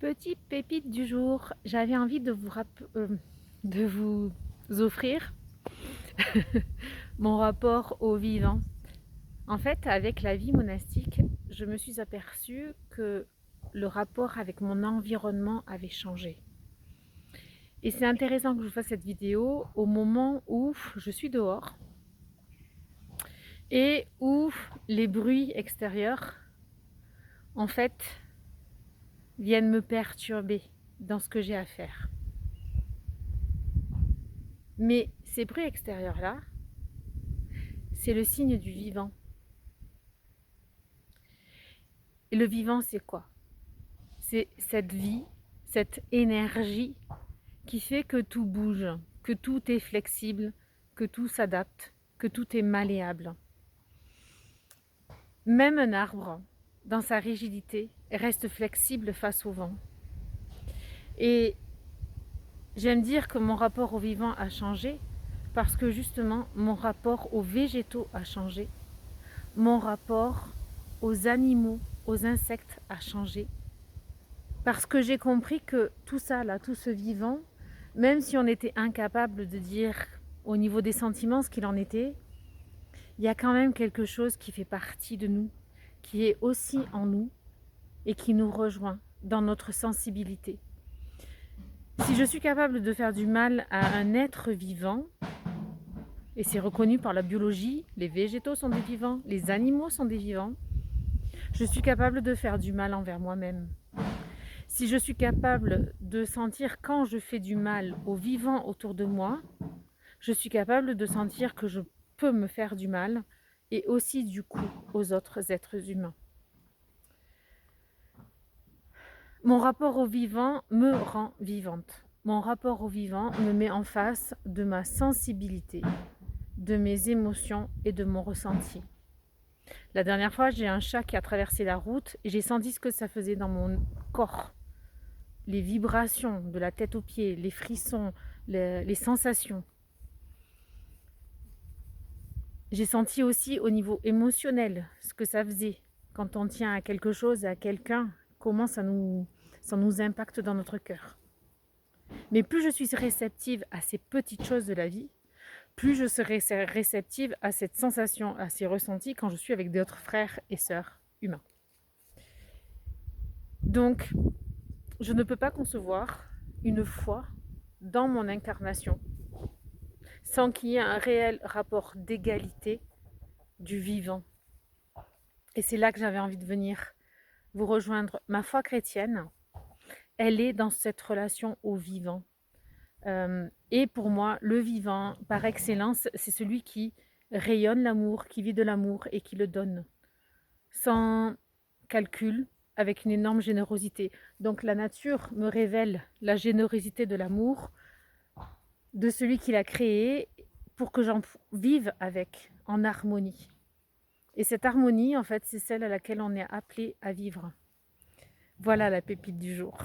Petite pépite du jour, j'avais envie de vous offrir mon rapport au vivant. En fait, avec la vie monastique, je me suis aperçue que le rapport avec mon environnement avait changé. Et c'est intéressant que je vous fasse cette vidéo au moment où je suis dehors et où les bruits extérieurs, en fait, viennent me perturber dans ce que j'ai à faire. Mais ces bruits extérieurs-là, c'est le signe du vivant. Et le vivant, c'est quoi? C'est cette vie, cette énergie qui fait que tout bouge, que tout est flexible, que tout s'adapte, que tout est malléable. Même un arbre, dans sa rigidité, reste flexible face au vent. Et j'aime dire que mon rapport au vivant a changé parce que justement, mon rapport aux végétaux a changé. Mon rapport aux animaux, aux insectes a changé. Parce que j'ai compris que tout ça, là, tout ce vivant, même si on était incapable de dire au niveau des sentiments ce qu'il en était, il y a quand même quelque chose qui fait partie de nous, qui est aussi en nous et qui nous rejoint dans notre sensibilité. Si je suis capable de faire du mal à un être vivant, et c'est reconnu par la biologie, les végétaux sont des vivants, les animaux sont des vivants, je suis capable de faire du mal envers moi-même. Si je suis capable de sentir quand je fais du mal aux vivants autour de moi, je suis capable de sentir que je peux me faire du mal et aussi du coup aux autres êtres humains. Mon rapport au vivant me rend vivante. Mon rapport au vivant me met en face de ma sensibilité, de mes émotions et de mon ressenti. La dernière fois, j'ai un chat qui a traversé la route et j'ai senti ce que ça faisait dans mon corps. Les vibrations de la tête aux pieds, les frissons, les sensations. J'ai senti aussi au niveau émotionnel ce que ça faisait quand on tient à quelque chose, à quelqu'un, comment ça nous impacte dans notre cœur. Mais plus je suis réceptive à ces petites choses de la vie, plus je serai réceptive à cette sensation, à ces ressentis quand je suis avec d'autres frères et sœurs humains. Donc, je ne peux pas concevoir une foi dans mon incarnation sans qu'il y ait un réel rapport d'égalité du vivant. Et c'est là que j'avais envie de venir vous rejoindre. Ma foi chrétienne, elle est dans cette relation au vivant. Et pour moi, le vivant, par excellence, c'est celui qui rayonne l'amour, qui vit de l'amour et qui le donne, sans calcul, avec une énorme générosité. Donc la nature me révèle la générosité de l'amour de celui qui l'a créé pour que j'en vive avec, en harmonie. Et cette harmonie, en fait, c'est celle à laquelle on est appelé à vivre. Voilà la pépite du jour.